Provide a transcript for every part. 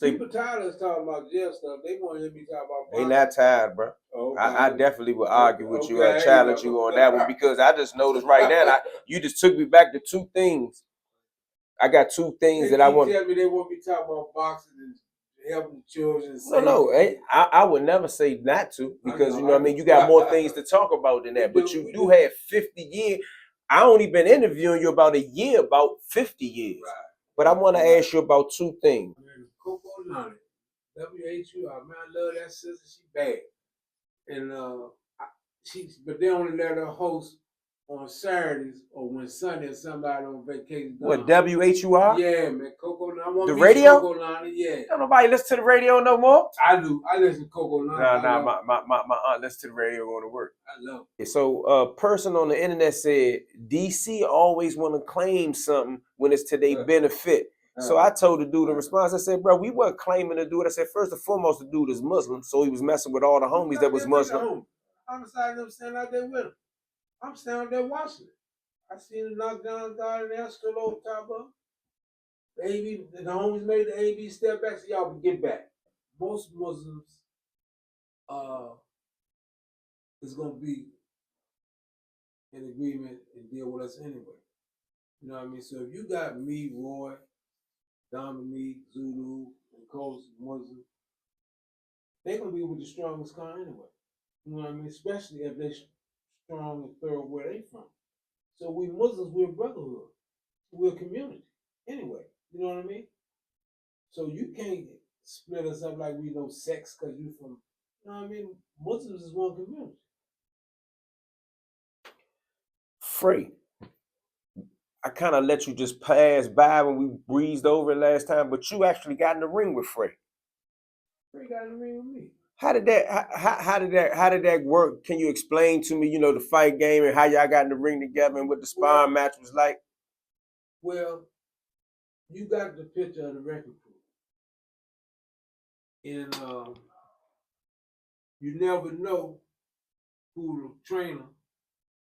People tired of us talking about jail stuff. They want to hear me talk about. They not tired, bro. Okay. I definitely would argue with you and challenge you on that one because I just noticed right now. You just took me back to two things. I got two things that I want. Tell me they want me to talk about boxing and helping children. No. I would never say not to because you know what I mean. You got more things to talk about than that. But you do have 50 years. I only been interviewing you about a year, about 50 years. Right. But I want to ask you about two things. Coco Lonnie, WHUR, man, I love that sister. She bad, and but they only let her host on Saturdays or when Sunday or somebody on vacation. What, WHUR? Yeah, man, Coco Lonnie. The radio? Coco Lonnie, yeah. Don't nobody listen to the radio no more. I do. I listen to Coco Lonnie. My aunt listens to the radio going to work. I love it. So a person on the internet said DC always want to claim something when it's to their benefit. So I told the dude in response, I said, bro, we weren't claiming to do it. I said, first and foremost, the dude is Muslim, so he was messing with all the homies that was Muslim. I'm beside them standing out there with him. I'm standing out there watching it. I seen the knockdown guy in there, still over top of him. The homies made the AB step back, so y'all can get back. Most Muslims is going to be in agreement and deal with us anyway. You know what I mean? So if you got me, Roy, Dominique, Zulu, and Coast Muslim, they're going to be with the strongest kind anyway. You know what I mean? Especially if they're strong and thorough where they from. So we Muslims, we're a brotherhood. We're a community anyway. You know what I mean? So you can't split us up like we know sex because you from, you know what I mean? Muslims is one community. Fray, I kind of let you just pass by when we breezed over it last time, but you actually got in the ring with Fray. Fray got in the ring with me. How did that work? Can you explain to me, you know, the fight game and how y'all got in the ring together and what the sparring match was like? Well, you got the picture of the record crew. And you never know who the trainer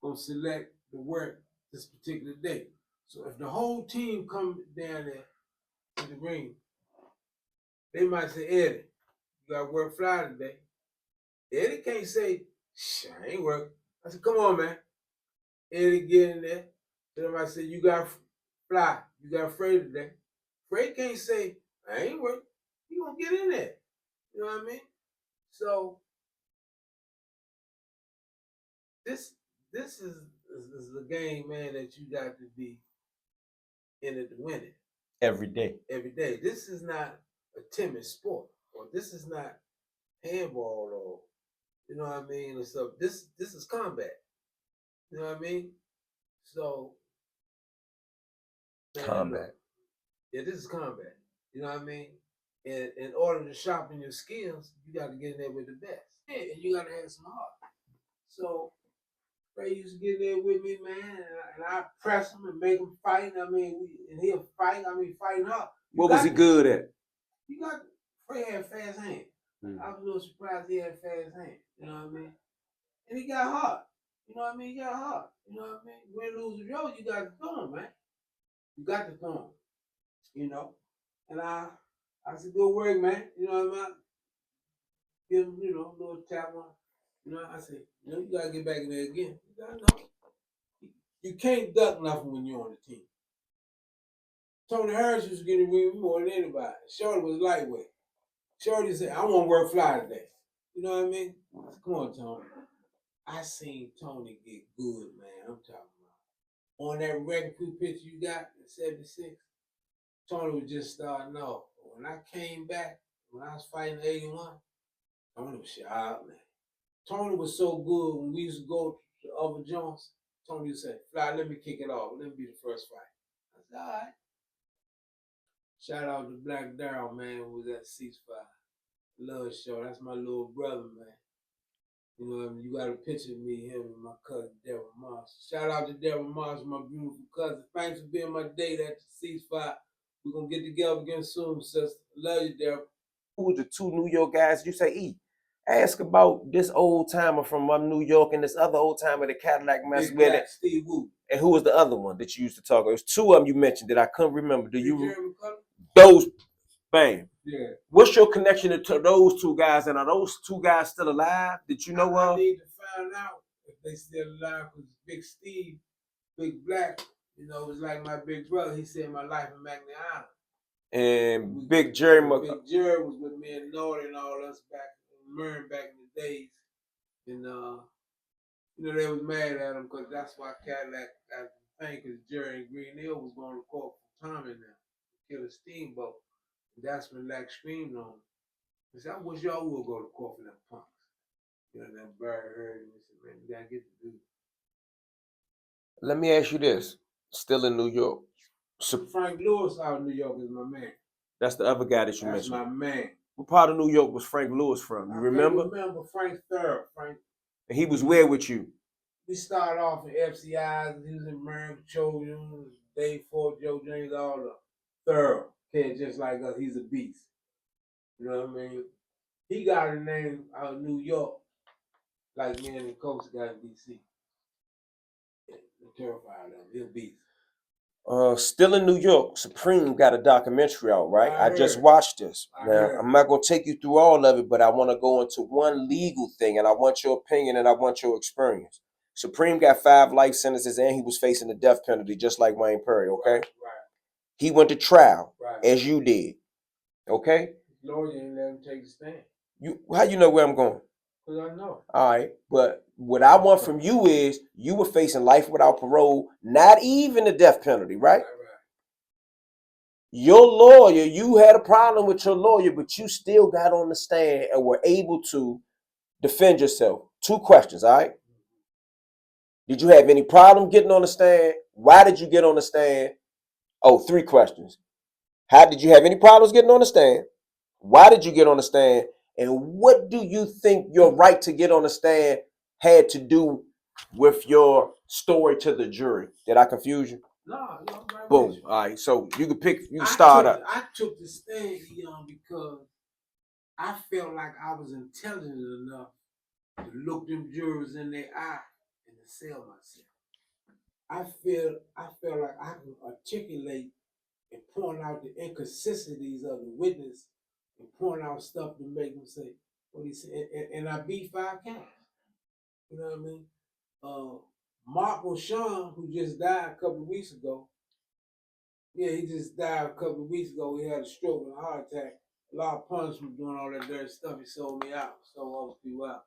gonna select to work this particular day. So if the whole team come down there in the ring, they might say, Eddie, you got to work Friday today. Eddie can't say, I ain't work. I said, come on, man. Eddie get in there. Then I said, you got fly. You got Fray today. Fray can't say, I ain't work. He gonna get in there. You know what I mean? So this is the game, man, that you got to be in it to win it. Every day. Every day. This is not a timid sport, or this is not handball, or you know what I mean, or stuff. This is combat. You know what I mean? So combat. Yeah, this is combat. You know what I mean? And in order to sharpen your skills, you got to get in there with the best. Yeah, and you got to have some heart. So Fray used to get there with me, man, and I press him and make him fight. I mean, and he'll fight. I mean, fighting hard. What was he good at? You got Fray had fast hands. I was a little surprised he had fast hands. You know what I mean? And he got hard. You know what I mean? He got hard. You know what I mean? Win, lose, or draw, you got to throw him, man. You got to throw him. You know? And I said, good work, man. You know what I mean? Give him, you know, a little tap on. You know, I said, you know, you got to get back in there again. You got to know. You can't duck nothing when you're on the team. Tony Harris used to get in the ring more than anybody. Shorty was lightweight. Shorty said, I want to work fly today. You know what I mean? I said, come on, Tony. I seen Tony get good, man. I'm talking about. On that record crew picture you got in 76, Tony was just starting off. When I came back, when I was fighting 81, Tony was sharp, man. Tony was so good when we used to go to other joints. Tony used to say, Fly, let me kick it off. Let me be the first fight. I said, all right. Shout out to Black Darryl, man, who was at Ceasefire. Love show. That's my little brother, man. You know what I mean? You got a picture of me, him, and my cousin, Daryl Marsh. Shout out to Daryl Marsh, my beautiful cousin. Thanks for being my date at the Ceasefire. We're going to get together again soon, sister. Love you, Daryl. Who was the two New York guys? You say, E. Ask about this old timer from New York and this other old timer, the Cadillac mess with it. Steve Wu. And who was the other one that you used to talk about? There's two of them you mentioned that I couldn't remember. Do you? Jeremy Cullen? Those, bang. Yeah. What's your connection to those two guys? And are those two guys still alive that you know I of? need to find out if they still alive, because Big Steve, Big Black, you know, was like my big brother. He saved my life in Magna. And Big Jerry Big Jerry was with me and Nordy and all us back in Mern back in the days. And you know, they was mad at him because that's why Cadillac, I think, because Jerry and Green Hill was going to court for Tommy now, kill a steamboat. And that's when Lack screamed on him. He said, I wish y'all would go to court for them punks. You know, that Barry heard him and said, man, you gotta get the dude. Let me ask you this. Still in New York. So Frank Lewis out of New York is my man. That's the other guy that you That's mentioned. my man. What part of New York was Frank Lewis from? You remember? I remember Frank Thurl. Frank. And he was where with you? We started off in FCI's. He was in Mern, Children, Dave Ford, Joe James, all of them. Thurl. Kid just like us. He's a beast. You know what I mean? He got a name out of New York, like me and the coach got in D.C. Terrified of him. He'll beast. Still in New York, Supreme got a documentary out, right? I just watched this. Now, I'm not going to take you through all of it, but I want to go into one legal thing, and I want your opinion, and I want your experience. Supreme got 5 life sentences, and he was facing the death penalty, just like Wayne Perry, okay? Right. He went to trial, as you did, okay? His lawyer didn't let him take the stand. How you know where I'm going? Because I know. All right, but what I want from you is you were facing life without parole, not even the death penalty, right? Your lawyer, you had a problem with your lawyer, but you still got on the stand and were able to defend yourself. 2 questions, all right? Did you have any problem getting on the stand? Why did you get on the stand? Oh, 3 questions. How did you have any problems getting on the stand? Why did you get on the stand? And what do you think your right to get on the stand had to do with your story to the jury? Did I confuse you? No, right. Boom. All right. So you can pick. You can start up. I took the stand, because I felt like I was intelligent enough to look them jurors in their eye and to sell myself. I felt like I could articulate and point out the inconsistencies of the witness and point out stuff to make them say what he said. And I beat 5 counts. You know what I mean? Mark O'Shawn, who just died a couple of weeks ago. Yeah, he just died a couple of weeks ago. He had a stroke and a heart attack. A lot of punishment doing all that dirty stuff. He sold me out. Sold other people out.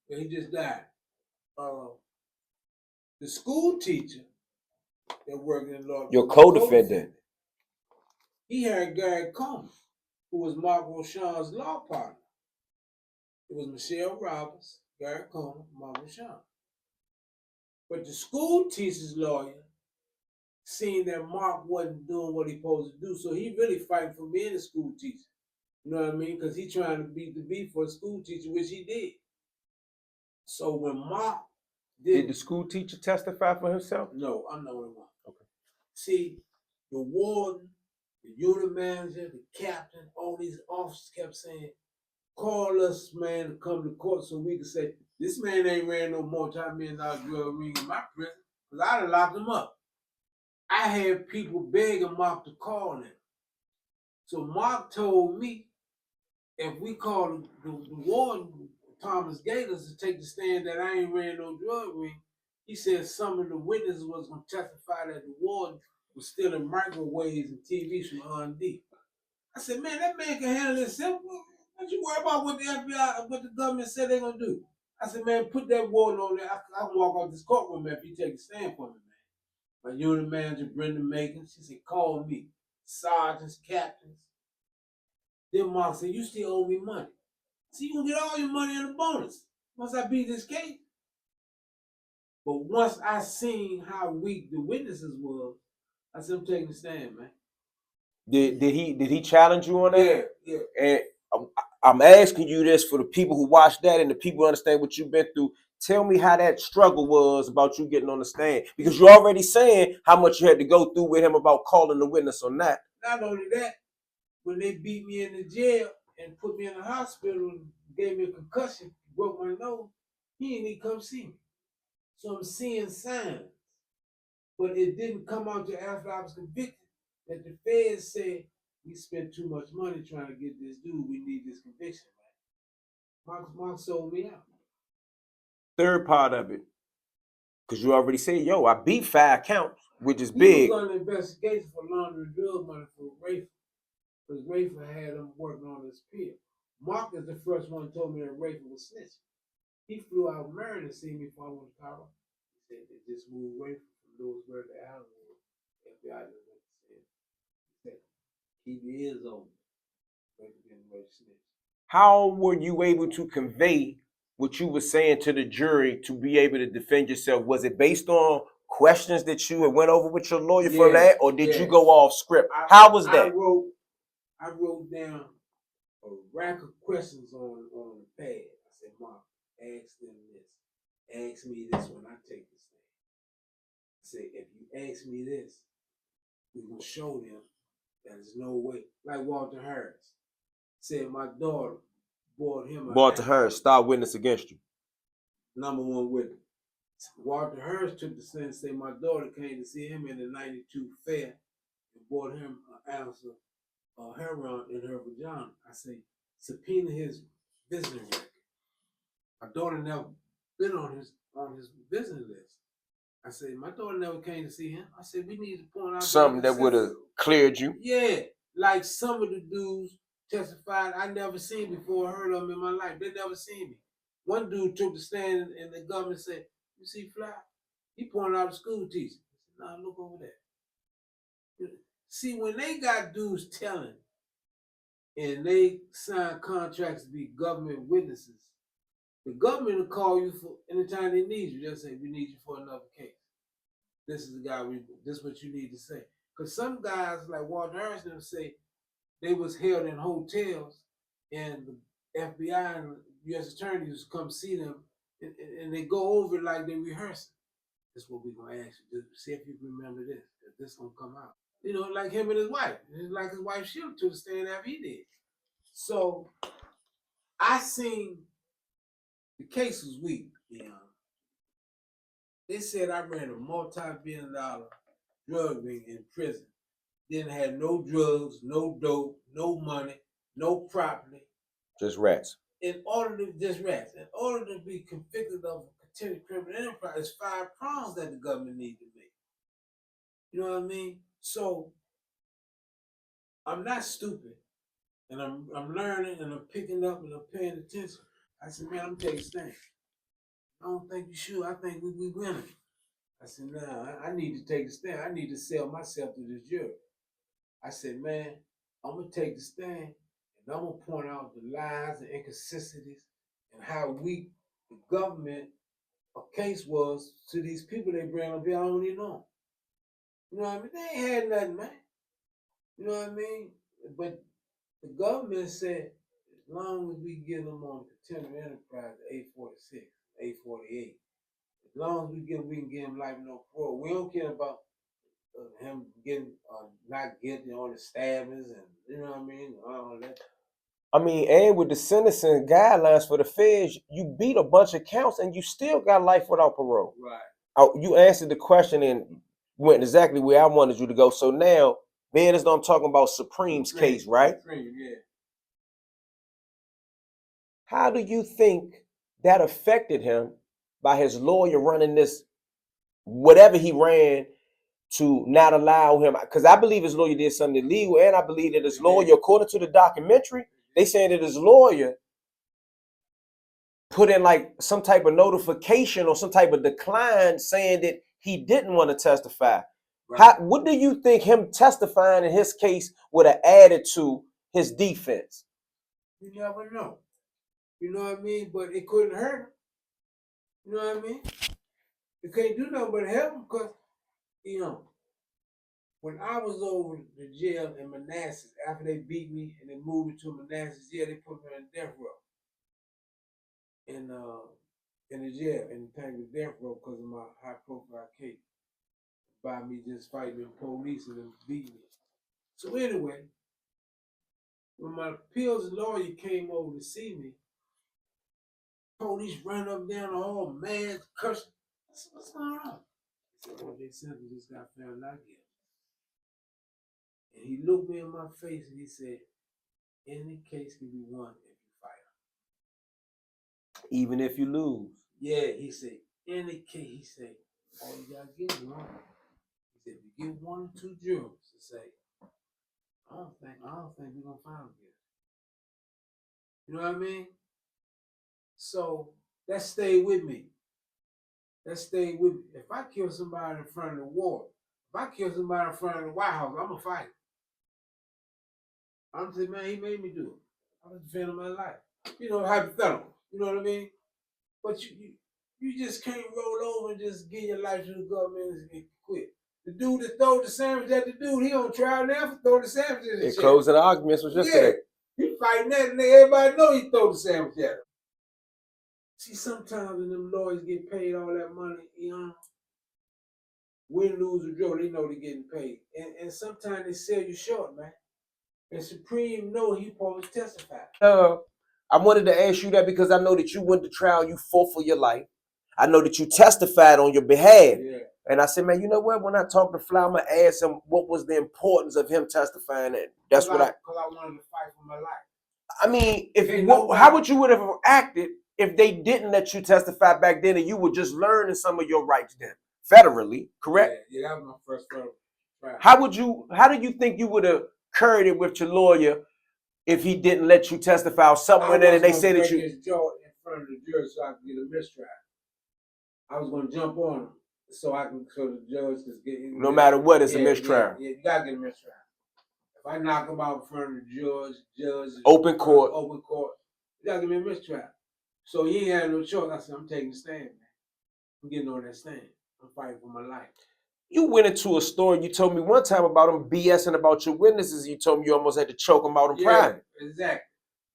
He just died. The school teacher that worked in law. Your co-defendant. He had Gary Coleman, who was Mark O'Shawn's law partner. It was Michelle Roberts, Gary Coleman, Mark O'Shawn. But the school teacher's lawyer seen that Mark wasn't doing what he supposed to do, so he really fighting for being a school teacher. You know what I mean? Because he trying to beat the beat for a school teacher, which he did. So when Mark did the school teacher testify for himself? No, I'm the only one. Okay. See, the warden, the unit manager, the captain, all these officers kept saying, call us, man, to come to court so we can say, this man ain't ran no multi-million-dollar drug ring in my prison, because I'd have locked him up. I had people begging Mark to call him. So Mark told me, if we call the warden, Thomas Gators, to take the stand that I ain't ran no drug ring, he said some of the witnesses was going to testify that the warden was stealing microwaves and TVs from R&D. I said, man, that man can handle himself. Don't you worry about what the FBI, what the government said they're going to do. I said, man, put that warden on there. I can walk out this courtroom if you take a stand for me, man. My unit manager, Brenda Macon, she said, call me. Sergeants, captains. Then Mark said, you still owe me money. So you can get all your money in a bonus once I beat this case. But once I seen how weak the witnesses were, I said, I'm taking the stand, man. Did he challenge you on that? Yeah. And I'm asking you this for the people who watch that and the people who understand what you've been through. Tell me how that struggle was about you getting on the stand. Because you're already saying how much you had to go through with him about calling the witness on that. Not only that, when they beat me in the jail and put me in the hospital and gave me a concussion, broke my nose, he didn't even come see me. So I'm seeing signs. But it didn't come out till after I was convicted that the feds said we spent too much money trying to get this dude. We need this conviction, man. Mark sold me out. Third part of it, because you already said, yo, I beat 5 counts, which is He big. was under investigation for laundering drug money for Rafer, because Rafer had him working on his pill. Mark is the first one who told me that Rafer was snitching. He flew out of Maryland to see me before I went to Colorado. He said they just moved Rafer from Lewisburg to Allenwood. FBI just went to see him. He said, keep your ears open. Rafer getting ready to snitch. How were you able to convey what you were saying to the jury to be able to defend yourself? Was it based on questions that you had went over with your lawyer for that, or did you go off script? How was that? I wrote down a rack of questions on the pad. I said, Mark, ask them this. Ask me this when I take this thing. I said, if you ask me this, we will show them that there's no way. Like Walter Harris said, my daughter bought him. Walter Harris, star witness against you. Number one witness. Walter Harris took the stand and said, my daughter came to see him in the 92 fair and bought him an ounce of heroin in her vagina. I say, subpoena his visiting record. My daughter never been on his visiting list. I said, my daughter never came to see him. I said, we need to point out something that would have cleared you. Yeah, like some of the dudes testified I never seen before, heard of them in my life. They never seen me. One dude took the stand and the government said, you see Fly? He pointed out a school teacher. I said, nah, look over there. See, when they got dudes telling and they sign contracts to be government witnesses, the government will call you for anytime they need you. They'll say, we need you for another case. This is the guy, this is what you need to say. Because some guys like Walter Harris say they was held in hotels and the FBI and U.S. attorneys come see them and they go over it like they rehearsing. This is what we're going to ask you. Just see if you remember this. This is going to come out. You know, like him and his wife. It's like his wife shielded to the stand after he did. So I seen the case was weak. You know. They said I ran a multi-billion-dollar drug ring in prison. Didn't have no drugs, no dope, no money, no property. Just rats. In order to be convicted of continued criminal enterprise, there's 5 prongs that the government needs to make. You know what I mean? So I'm not stupid, and I'm learning and I'm picking up and I'm paying attention. I said, man, I'm taking a stand. I don't think you should. I think we winning. I said, nah, I need to take a stand. I need to sell myself to this jury. I said, man, I'm gonna take the stand and I'm gonna point out the lies and inconsistencies and how weak the government case was to these people they bring up here. I don't even know. You know what I mean? They ain't had nothing, man. You know what I mean? But the government said, as long as we get them on continuing enterprise, 846, 848, as long as we can get him life no parole. We don't care about him getting not guilty on the stabbings and you know what I mean, all that. I mean, and with the sentencing guidelines for the feds, you beat a bunch of counts and you still got life without parole. Right. You answered the question and went exactly where I wanted you to go. So now, man, that's what I'm talking about. Supreme's case, right? Supreme, yeah. How do you think that affected him by his lawyer running this, whatever he ran, to not allow him? Because I believe his lawyer did something illegal, and I believe that his lawyer, according to the documentary, they saying that his lawyer put in like some type of notification or some type of decline saying that he didn't want to testify. Right. What do you think him testifying in his case would have added to his defense? You never know. You know what I mean? But it couldn't hurt him. You know what I mean? It can't do nothing but help him because, you know, when I was over the jail in Manassas, after they beat me and they moved me to Manassas jail, they put me on death row. In the jail, in the tank of death row because of my high profile case. By me just fighting the police and them beating me. So anyway, when my appeals lawyer came over to see me, police ran up and down the hall, mad, cursing. I said, what's going on? He said, O.J. Simpson just got found not guilty. And he looked me in my face and he said, any case can be won if you fight. Even if you lose. Yeah, he said, any case, he said, all you gotta get is one. He said, if you get 1 or 2 jurors to say, I don't think we're gonna find him guilty. You know what I mean? So that stayed with me. That stayed with me. If I kill somebody in front of the ward, if I kill somebody in front of the White House, I'm gonna fight. I'm saying, man, he made me do it. I was defending my life. You know, hypothetical. You know what I mean? But you just can't roll over and just give your life to the government and quit. The dude that threw the sandwich at the dude, he on trial now for throwing the sandwich at his closing arguments was yesterday. Yeah, he fighting that and everybody know he threw the sandwich at him. See, sometimes when them lawyers get paid all that money, you know, win, lose, or draw, they know they're getting paid. And sometimes they sell you short, man. And Supreme know he supposed to testify. I wanted to ask you that because I know that you went to trial, you fought for your life. I know that you testified on your behalf. Yeah. And I said, man, you know what? When I talk to Fly, I'm going to ask him what was the importance of him testifying. And that's Because I wanted to fight for my life. I mean, how would you would have acted if they didn't let you testify back then and you were just learning some of your rights then? Federally, correct? Yeah, that was my first federal trial. How do you think you would have carried it with your lawyer if he didn't let you testify or something and they said that you his jaw in front of the jury so I could get a mistrial. I was gonna jump on him so the judge could get no matter what, it's a mistrial. Yeah, you gotta get a mistrial. If I knock him out in front of the judge, open court, you gotta give me a mistrial. So he ain't had no choice. I said, I'm taking the stand, man. I'm getting on that stand. I'm fighting for my life. You went into a store and you told me one time about them BSing about your witnesses. You told me you almost had to choke them out in private. Exactly.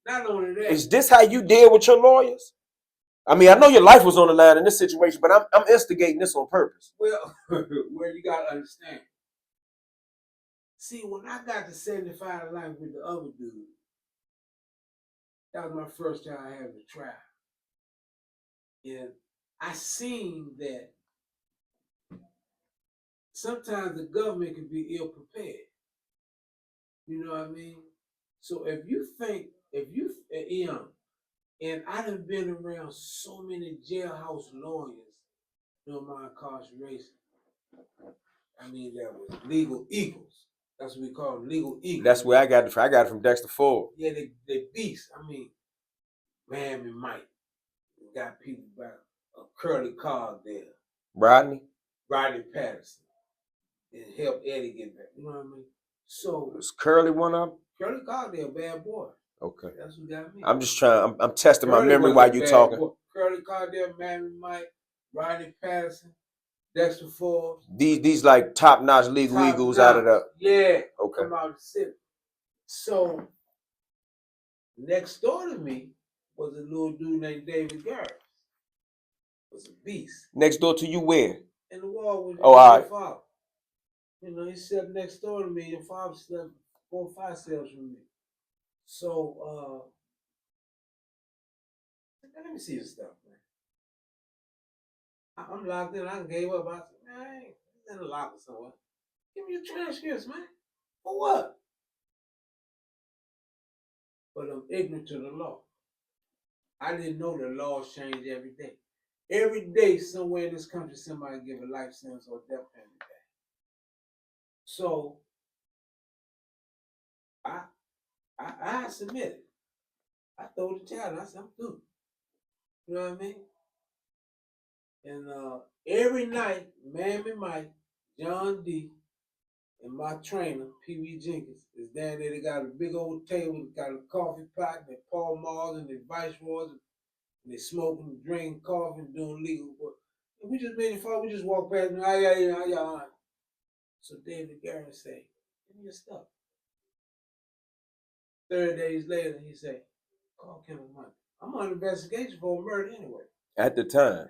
Not only that. Is this how you deal with your lawyers? I mean, I know your life was on the line in this situation, but I'm instigating this on purpose. Well, where you gotta understand. See, when I got to 75 life with the other dude, that was my first time I had a trial. And I seen that sometimes the government can be ill prepared. You know what I mean? So if you and I done been around so many jailhouse lawyers during my incarceration. I mean, that was legal eagles. That's what we call them, legal eagles. That's where I got it from. I got it from Dexter Ford. Yeah, they beasts. I mean, Miami Mike. We got people about a Curly Cog there. Rodney Patterson. And help Eddie get back. You know what I mean? So was Curly one of them? Curly Cog there, bad boy. Okay. That's what got me. I'm just trying. I'm testing my memory while you talking. Boy. Curly Cog there, Miami Mike, Rodney Patterson, Dexter Ford. These like top-notch legal eagles out of the. Yeah. Okay. Come out of the city. So next door to me was a little dude named David Garrett. Was a beast. Next door to you where? In the wall with my father. You know, he slept next door to me, and father slept 4 or 5 cells from me. So let me see this stuff, man. I'm locked in. I gave up. I said, man, I ain't in the locker somewhere. Give me your transcripts, man. For what? But I'm ignorant to the law. I didn't know the laws change every day. Every day, somewhere in this country, somebody give a life sentence or death penalty back. So I submitted. I threw the child. I said, I'm through. You know what I mean? And every night, Mammy Mike, John D, and my trainer, Pee Wee Jenkins, is down there. They got a big old table, got a coffee pot, and they Paul Mars and they Viceroys, and they smoking and drinking coffee and doing legal work. And we just made it fun. We just walked past and yeah. So David Garrett said, give me your stuff. 30 days later, he said, call Kenneth Money. I'm on investigation for a murder anyway. At the time,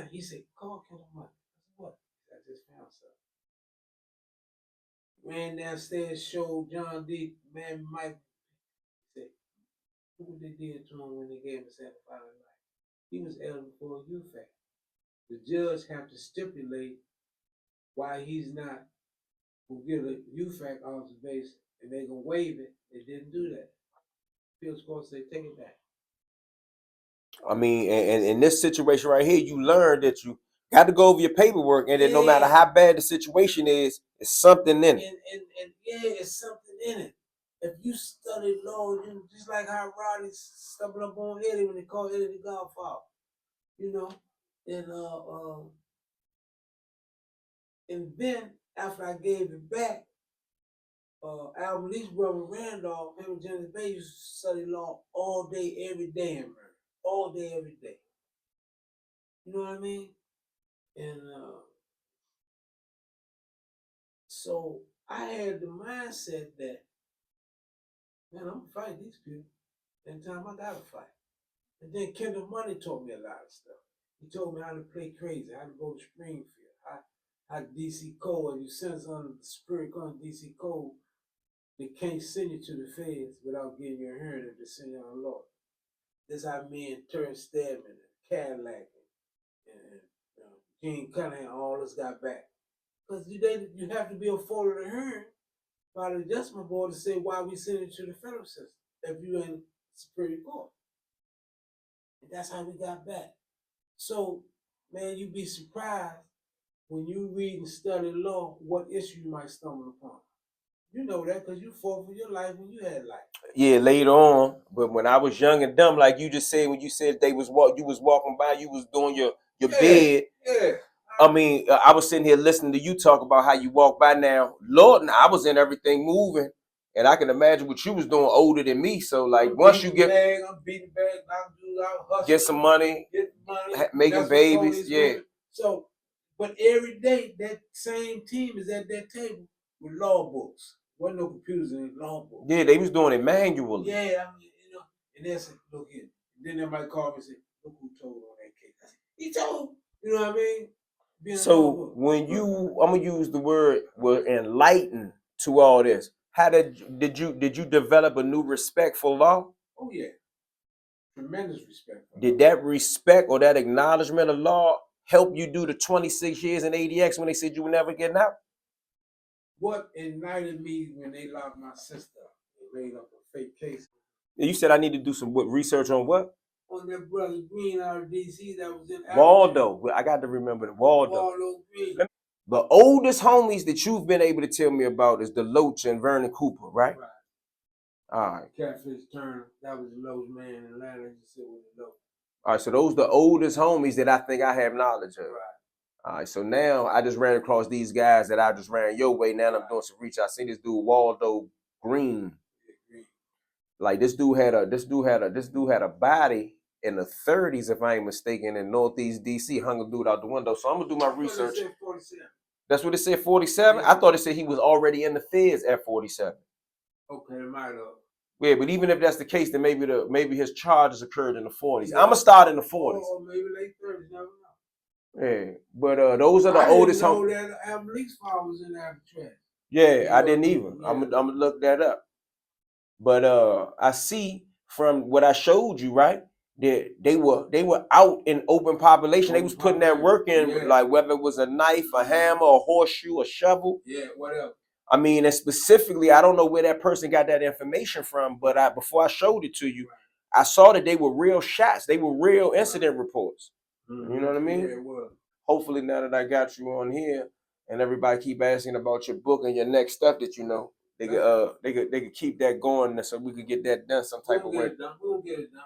he said, call Kenneth Money. I said, what? I just found something. Ran downstairs, showed John D, man, Mike. Said, look what they did to him when they gave him 75 life. He was eligible for a UFAC. The judge have to stipulate why he's not will get a UFAC observation and they're gonna waive it. They didn't do that. Appeals court say take it back. I mean, and in this situation right here, you learn that you got to go over your paperwork, and that no matter how bad the situation is, it's something in it. And it's something in it. If you study law, you just like how Roddy stumbled up on Eddie when they called Eddie the Godfather, you know, and then after I gave it back, Alvin Lee's brother Randolph, him and James Bay used to study law all day, every day in Murray. All day, every day. You know what I mean? And so I had the mindset that, man, I'm gonna fight these people. And time I gotta fight. And then Kendall Money taught me a lot of stuff. He told me how to play crazy, how to go to Springfield, how DC Code, and you sense under the spirit on DC Code, they can't send you to the feds without getting your hearing if they send you on law. This how me and Terrence Stedman and Cadillac and Gene Cunningham all us got back. Because you have to be afforded a hearing by the adjustment board to say why we send it to the federal system if you're in Superior Court. And that's how we got back. So, man, you'd be surprised when you read and study law what issue you might stumble upon. You know that because you fought for your life when you had life. Yeah, later on, but when I was young and dumb, like you just said, when you said you was walking by, you was doing your bed. Yeah. I mean, I was sitting here listening to you talk about how you walk by now. Lord, and I was in everything moving, and I can imagine what you was doing older than me. So, like, once you get I'm beating bag, hustling, get some money, making babies, yeah. So, but every day that same team is at that table with law books. Wasn't no computers in law books. Yeah, they was doing it manually. Yeah, I mean, and they said, look here. And then everybody called me and said, look who told on that case. I said, he told. You know what I mean? So when I'm gonna use the word were enlightened to all this, how did you develop a new respect for law? Oh yeah, tremendous respect. Did that respect or that acknowledgement of law help you do the 26 years in ADX when they said you were never getting out? What ignited me when they locked my sister up? They made up a fake case. You said I need to do some research on what? On that brother Green out of DC that was in Waldo. I got to remember the Waldo Green. The oldest homies that you've been able to tell me about is the Loach and Vernon Cooper, right? Right. All right. Catfish Turner, that was the Loach man in Atlanta. He said with the Loach. All right, so those are the oldest homies that I think I have knowledge of. Right. All right, so now I just ran across these guys that I just ran your way. Now I'm doing some research. I seen this dude Waldo Green. Like this dude had a body in the 30s, if I ain't mistaken, in Northeast DC. Hung a dude out the window. So I'm gonna do my research. That's what it said, 47? Yeah. I thought it said he was already in the feds at 47. Okay, it might have. Yeah, but even if that's the case, then maybe his charges occurred in the 40s. Yeah. I'm gonna start in the 40s. Or maybe late 30s, never know. Yeah, but those are the oldest homies. I didn't know that Albert's father was in Alcatraz. Yeah, I didn't even. Yeah. I'm gonna look that up. But I see from what I showed you, right? That they were out in open population. They was putting that work in, yeah. Like whether it was a knife, a hammer, a horseshoe, a shovel. Yeah, whatever. I mean, and specifically, I don't know where that person got that information from, but before I showed it to you, I saw that they were real shots. They were real incident reports. Mm-hmm. You know what I mean? Yeah, it was. Hopefully, now that I got you on here, and everybody keep asking about your book and your next stuff that you know, they could keep that going so we could get that done some type of way. We'll get it done.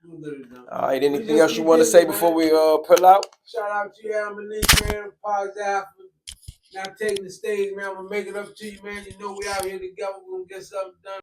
We'll get it done. All right. Anything else you want to say before we pull out? Shout out to you, Alvin, man. Apologize for not taking the stage, man. I'm gonna make it up to you, man. You know we out here together. We're gonna get something done.